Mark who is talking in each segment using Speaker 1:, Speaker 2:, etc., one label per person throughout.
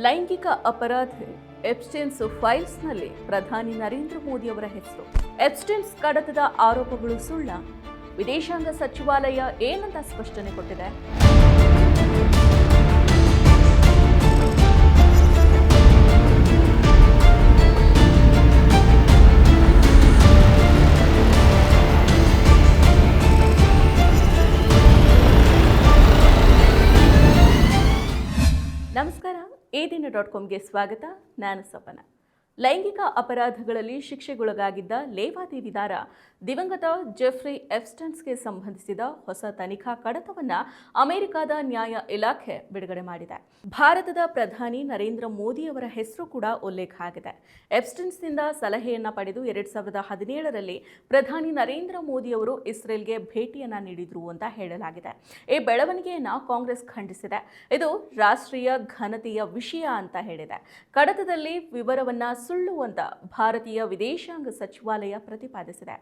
Speaker 1: ಲೈಂಗಿಕ ಅಪರಾಧಿ ಎಪ್ಸ್ಟೈನ್ಸ್ ಫೈಲ್ಸ್ನಲ್ಲಿ ಪ್ರಧಾನಿ ನರೇಂದ್ರ ಮೋದಿ ಅವರ ಹೆಸರು. ಎಪ್ಸ್ಟೈನ್ಸ್ ಕಡತದ ಆರೋಪಗಳು ಸುಳ್ಳ? ವಿದೇಶಾಂಗ ಸಚಿವಾಲಯ ಏನಂತ ಸ್ಪಷ್ಟನೆ ಕೊಟ್ಟಿದೆ? ನಮಸ್ಕಾರ, eDina.comಗೆ ಸ್ವಾಗತ. ನಾನು ಸಪನ. ಲೈಂಗಿಕ ಅಪರಾಧಗಳಲ್ಲಿ ಶಿಕ್ಷೆಗೊಳಗಾಗಿದ್ದ ಲೇವಾದೇವಿದಾರ ದಿವಂಗತ ಜೆಫ್ರಿ ಎಪ್ಸ್ಟೈನ್ಸ್ಗೆ ಸಂಬಂಧಿಸಿದ ಹೊಸ ತನಿಖಾ ಕಡತವನ್ನು ಅಮೆರಿಕದ ನ್ಯಾಯ ಇಲಾಖೆ ಬಿಡುಗಡೆ ಮಾಡಿದೆ. ಭಾರತದ ಪ್ರಧಾನಿ ನರೇಂದ್ರ ಮೋದಿ ಅವರ ಹೆಸರು ಕೂಡ ಉಲ್ಲೇಖ ಆಗಿದೆ. ಎಪ್ಸ್ಟೈನ್ಸ್ನಿಂದ ಸಲಹೆಯನ್ನ ಪಡೆದು 2017ರಲ್ಲಿ ಪ್ರಧಾನಿ ನರೇಂದ್ರ ಮೋದಿ ಅವರು ಇಸ್ರೇಲ್ಗೆ ಭೇಟಿಯನ್ನ ನೀಡಿದ್ರು ಅಂತ ಹೇಳಲಾಗಿದೆ. ಈ ಬೆಳವಣಿಗೆಯನ್ನ ಕಾಂಗ್ರೆಸ್ ಖಂಡಿಸಿದೆ. ಇದು ರಾಷ್ಟ್ರೀಯ ಘನತೆಯ ವಿಷಯ ಅಂತ ಹೇಳಿದೆ. ಕಡತದಲ್ಲಿ ವಿವರವನ್ನ ಸುಳ್ಳು ಅಂತ ಭಾರತೀಯ ವಿದೇಶಾಂಗ ಸಚಿವಾಲಯ ಪ್ರತಿಪಾದಿಸಿದೆ.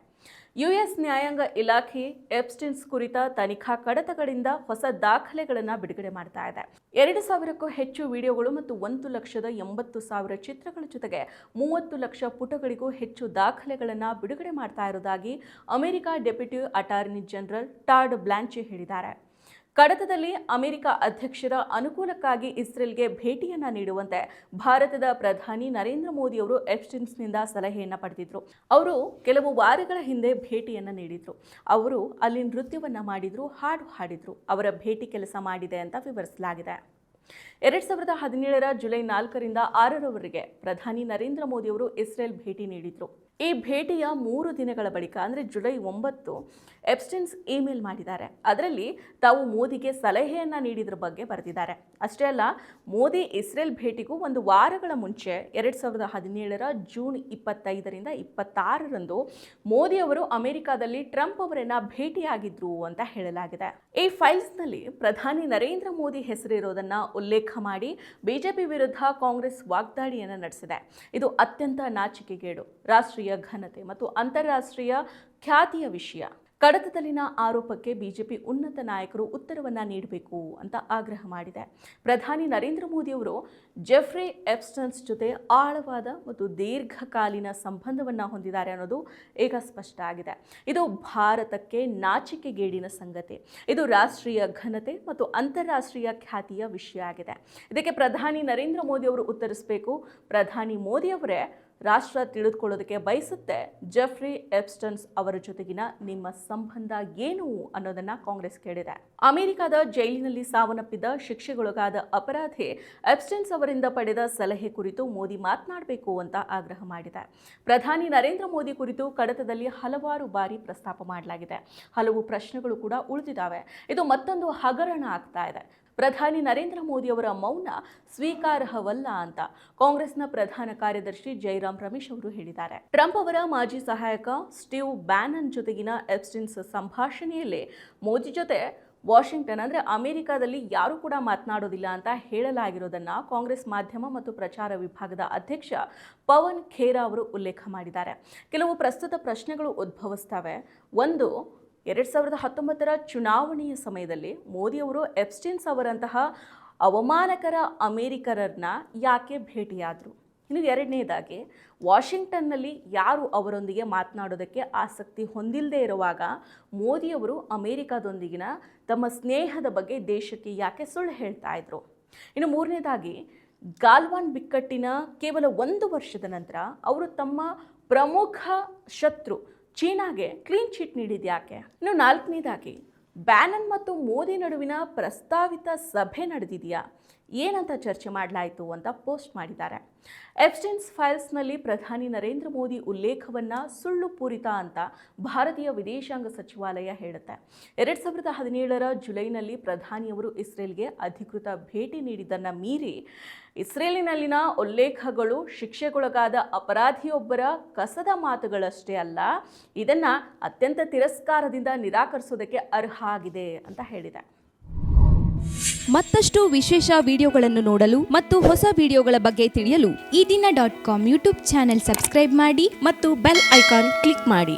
Speaker 1: ಯುಎಸ್ ನ್ಯಾಯಾಂಗ ಇಲಾಖೆ ಎಪ್ಸ್ಟೈನ್ಸ್ ಕುರಿತ ತನಿಖಾ ಕಡತಗಳಿಂದ ಹೊಸ ದಾಖಲೆಗಳನ್ನು ಬಿಡುಗಡೆ ಮಾಡ್ತಾ ಇದೆ. 2,000ಕ್ಕೂ ಹೆಚ್ಚು ವಿಡಿಯೋಗಳು ಮತ್ತು 1,80,000 ಚಿತ್ರಗಳ ಜೊತೆಗೆ 30 ಲಕ್ಷ ಪುಟಗಳಿಗೂ ಹೆಚ್ಚು ದಾಖಲೆಗಳನ್ನು ಬಿಡುಗಡೆ ಮಾಡ್ತಾ ಇರೋದಾಗಿ America deputy attorney general Todd Blanche ಹೇಳಿದ್ದಾರೆ. ಕಡತದಲ್ಲಿ ಅಮೆರಿಕ ಅಧ್ಯಕ್ಷರ ಅನುಕೂಲಕ್ಕಾಗಿ ಇಸ್ರೇಲ್ಗೆ ಭೇಟಿಯನ್ನ ನೀಡುವಂತೆ ಭಾರತದ ಪ್ರಧಾನಿ ನರೇಂದ್ರ ಮೋದಿ ಅವರು ಎಪ್ಸ್ಟೈನ್ಸ್ನಿಂದ ಸಲಹೆಯನ್ನ ಪಡೆದಿದ್ರು. ಅವರು ಕೆಲವು ವಾರಗಳ ಹಿಂದೆ ಭೇಟಿಯನ್ನ ನೀಡಿದ್ರು. ಅವರು ಅಲ್ಲಿ ನೃತ್ಯವನ್ನ ಮಾಡಿದ್ರು, ಹಾಡು ಹಾಡಿದ್ರು. ಅವರ ಭೇಟಿ ಕೆಲಸ ಮಾಡಿದೆ ಅಂತ ವಿವರಿಸಲಾಗಿದೆ. 2017ರ ಜುಲೈ 4ರಿಂದ 6ರವರೆಗೆ ಪ್ರಧಾನಿ ನರೇಂದ್ರ ಮೋದಿ ಅವರು ಇಸ್ರೇಲ್ ಭೇಟಿ ನೀಡಿದ್ರು. ಈ ಭೇಟಿಯ 3 ದಿನಗಳ ಬಳಿಕ ಅಂದರೆ ಜುಲೈ 9 ಎಪ್ಸ್ಟೈನ್ಸ್ ಇಮೇಲ್ ಮಾಡಿದ್ದಾರೆ. ಅದರಲ್ಲಿ ತಾವು ಮೋದಿಗೆ ಸಲಹೆಯನ್ನ ನೀಡಿದ್ರ ಬಗ್ಗೆ ಬರೆದಿದ್ದಾರೆ. ಅಷ್ಟೇ ಅಲ್ಲ, ಮೋದಿ ಇಸ್ರೇಲ್ ಭೇಟಿಗೂ 1 ವಾರಗಳ ಮುಂಚೆ 2017ರ ಜೂನ್ 25ರಿಂದ 26ರಂದು ಮೋದಿ ಅವರು ಅಮೆರಿಕದಲ್ಲಿ ಟ್ರಂಪ್ ಅವರನ್ನ ಭೇಟಿಯಾಗಿದ್ರು ಅಂತ ಹೇಳಲಾಗಿದೆ. ಈ ಫೈಲ್ಸ್ನಲ್ಲಿ ಪ್ರಧಾನಿ ನರೇಂದ್ರ ಮೋದಿ ಹೆಸರಿರೋದನ್ನ ಉಲ್ಲೇಖ ಮಾಡಿ ಬಿಜೆಪಿ ವಿರುದ್ಧ ಕಾಂಗ್ರೆಸ್ ವಾಗ್ದಾಳಿಯನ್ನು ನಡೆಸಿದೆ. ಇದು ಅತ್ಯಂತ ನಾಚಿಕೆಗೇಡು, ರಾಷ್ಟ್ರೀಯ ಘನತೆ ಮತ್ತು ಅಂತಾರಾಷ್ಟ್ರೀಯ ಖ್ಯಾತಿಯ ವಿಷಯ. ಕಡತದಲ್ಲಿನ ಆರೋಪಕ್ಕೆ ಬಿಜೆಪಿ ಉನ್ನತ ನಾಯಕರು ಉತ್ತರವನ್ನ ನೀಡಬೇಕು ಅಂತ ಆಗ್ರಹ ಮಾಡಿದೆ. ಪ್ರಧಾನಿ ನರೇಂದ್ರ ಮೋದಿ ಅವರು ಜೆಫ್ರಿ ಎಪ್ಸ್ಟೈನ್ಸ್ ಜೊತೆ ಆಳವಾದ ಮತ್ತು ದೀರ್ಘಕಾಲೀನ ಸಂಬಂಧವನ್ನ ಹೊಂದಿದ್ದಾರೆ ಅನ್ನೋದು ಈಗ ಸ್ಪಷ್ಟ ಆಗಿದೆ. ಇದು ಭಾರತಕ್ಕೆ ನಾಚಿಕೆಗೇಡಿನ ಸಂಗತಿ. ಇದು ರಾಷ್ಟ್ರೀಯ ಘನತೆ ಮತ್ತು ಅಂತಾರಾಷ್ಟ್ರೀಯ ಖ್ಯಾತಿಯ ವಿಷಯ ಆಗಿದೆ. ಇದಕ್ಕೆ ಪ್ರಧಾನಿ ನರೇಂದ್ರ ಮೋದಿ ಅವರು ಉತ್ತರಿಸಬೇಕು. ಪ್ರಧಾನಿ ಮೋದಿ ಅವರೇ ರಾಷ್ಟ್ರ ತಿಳಿದುಕೊಳ್ಳೋದಕ್ಕೆ ಬಯಸುತ್ತೆ, ಜೆಫ್ರಿ ಎಪ್ಸ್ಟೈನ್ಸ್ ಅವರ ಜೊತೆಗಿನ ನಿಮ್ಮ ಸಂಬಂಧ ಏನು ಅನ್ನೋದನ್ನ ಕಾಂಗ್ರೆಸ್ ಕೇಳಿದೆ. ಅಮೆರಿಕದ ಜೈಲಿನಲ್ಲಿ ಸಾವನ್ನಪ್ಪಿದ್ದ ಶಿಕ್ಷೆಗೊಳಗಾದ ಅಪರಾಧಿ ಎಪ್ಸ್ಟೈನ್ಸ್ ಅವರಿಂದ ಪಡೆದ ಸಲಹೆ ಕುರಿತು ಮೋದಿ ಮಾತನಾಡಬೇಕು ಅಂತ ಆಗ್ರಹ ಮಾಡಿದೆ. ಪ್ರಧಾನಿ ನರೇಂದ್ರ ಮೋದಿ ಕುರಿತು ಕಡತದಲ್ಲಿ ಹಲವಾರು ಬಾರಿ ಪ್ರಸ್ತಾಪ ಮಾಡಲಾಗಿದೆ. ಹಲವು ಪ್ರಶ್ನೆಗಳು ಕೂಡ ಉಳಿದಿದ್ದಾವೆ. ಇದು ಮತ್ತೊಂದು ಹಗರಣ ಆಗ್ತಾ ಇದೆ. ಪ್ರಧಾನಿ ನರೇಂದ್ರ ಮೋದಿ ಅವರ ಮೌನ ಸ್ವೀಕಾರಾರ್ಹವಲ್ಲ ಅಂತ ಕಾಂಗ್ರೆಸ್ನ ಪ್ರಧಾನ ಕಾರ್ಯದರ್ಶಿ ಜೈರಾಮ್ ರಮೇಶ್ ಅವರು ಹೇಳಿದ್ದಾರೆ. ಟ್ರಂಪ್ ಅವರ ಮಾಜಿ ಸಹಾಯಕ ಸ್ಟೀವ್ ಬ್ಯಾನನ್ ಜೊತೆಗಿನ ಎಪ್ಸ್ಟೈನ್ಸ್ ಸಂಭಾಷಣೆಯಲ್ಲಿ ಮೋದಿ ಜೊತೆ ವಾಷಿಂಗ್ಟನ್ ಅಂದರೆ ಅಮೆರಿಕದಲ್ಲಿ ಯಾರೂ ಕೂಡ ಮಾತನಾಡೋದಿಲ್ಲ ಅಂತ ಹೇಳಲಾಗಿರೋದನ್ನ ಕಾಂಗ್ರೆಸ್ ಮಾಧ್ಯಮ ಮತ್ತು ಪ್ರಚಾರ ವಿಭಾಗದ ಅಧ್ಯಕ್ಷ ಪವನ್ ಖೇರಾ ಅವರು ಉಲ್ಲೇಖ ಮಾಡಿದ್ದಾರೆ. ಕೆಲವು ಪ್ರಸ್ತುತ ಪ್ರಶ್ನೆಗಳು ಉದ್ಭವಿಸ್ತವೆ. ಒಂದು, 2019ರ ಚುನಾವಣೆಯ ಸಮಯದಲ್ಲಿ ಮೋದಿ ಅವರು ಎಪ್ಸ್ಟೈನ್ಸ್ ಅವರಂತಹ ಅವಮಾನಕರ ಅಮೆರಿಕರನ್ನ ಯಾಕೆ ಭೇಟಿಯಾದರು? ಇನ್ನು ಎರಡನೇದಾಗಿ, ವಾಷಿಂಗ್ಟನ್ನಲ್ಲಿ ಯಾರು ಅವರೊಂದಿಗೆ ಮಾತನಾಡೋದಕ್ಕೆ ಆಸಕ್ತಿ ಹೊಂದಿಲ್ಲದೆ ಇರುವಾಗ ಮೋದಿಯವರು ಅಮೆರಿಕದೊಂದಿಗಿನ ತಮ್ಮ ಸ್ನೇಹದ ಬಗ್ಗೆ ದೇಶಕ್ಕೆ ಯಾಕೆ ಸುಳ್ಳು ಹೇಳ್ತಾ ಇದ್ರು? ಇನ್ನು ಮೂರನೇದಾಗಿ, ಗಾಲ್ವಾನ್ ಬಿಕ್ಕಟ್ಟಿನ ಕೇವಲ 1 ವರ್ಷದ ನಂತರ ಅವರು ತಮ್ಮ ಪ್ರಮುಖ ಶತ್ರು ಚೀನಾಗೆ ಕ್ಲೀನ್ ಚಿಟ್ ನೀಡಿದ್ಯಾಕೆ? ಇನ್ನು 4ನೇದಾಗಿ, ಬ್ಯಾನನ್ ಮತ್ತು ಮೋದಿ ನಡುವಿನ ಪ್ರಸ್ತಾವಿತ ಸಭೆ ನಡೆದಿದೆಯಾ? ಏನಂತ ಚರ್ಚೆ ಮಾಡಲಾಯಿತು ಅಂತ ಪೋಸ್ಟ್ ಮಾಡಿದ್ದಾರೆ. ಎಪ್ಸ್ಟೈನ್ಸ್ ಫೈಲ್ಸ್ನಲ್ಲಿ ಪ್ರಧಾನಿ ನರೇಂದ್ರ ಮೋದಿ ಉಲ್ಲೇಖವನ್ನು ಸುಳ್ಳು ಪೂರಿತ ಅಂತ ಭಾರತೀಯ ವಿದೇಶಾಂಗ ಸಚಿವಾಲಯ ಹೇಳುತ್ತೆ. 2017ರ ಜುಲೈನಲ್ಲಿ ಪ್ರಧಾನಿಯವರು ಇಸ್ರೇಲ್ಗೆ ಅಧಿಕೃತ ಭೇಟಿ ನೀಡಿದ್ದನ್ನು ಮೀರಿ ಇಸ್ರೇಲಿನಲ್ಲಿನ ಉಲ್ಲೇಖಗಳು ಶಿಕ್ಷೆಗೊಳಗಾದ ಅಪರಾಧಿಯೊಬ್ಬರ ಕಸದ ಮಾತುಗಳಷ್ಟೇ ಅಲ್ಲ, ಇದನ್ನು ಅತ್ಯಂತ ತಿರಸ್ಕಾರದಿಂದ ನಿರಾಕರಿಸೋದಕ್ಕೆ ಅರ್ಹ ಆಗಿದೆ ಅಂತ ಹೇಳಿದೆ.
Speaker 2: ಮತ್ತಷ್ಟು ವಿಶೇಷ ವಿಡಿಯೋಗಳನ್ನು ನೋಡಲು ಮತ್ತು ಹೊಸ ವಿಡಿಯೋಗಳ ಬಗ್ಗೆ ತಿಳಿಯಲು eDina.com ಯೂಟ್ಯೂಬ್ ಚಾನೆಲ್ ಸಬ್ಸ್ಕ್ರೈಬ್ ಮಾಡಿ ಮತ್ತು ಬೆಲ್ ಐಕಾನ್ ಕ್ಲಿಕ್ ಮಾಡಿ.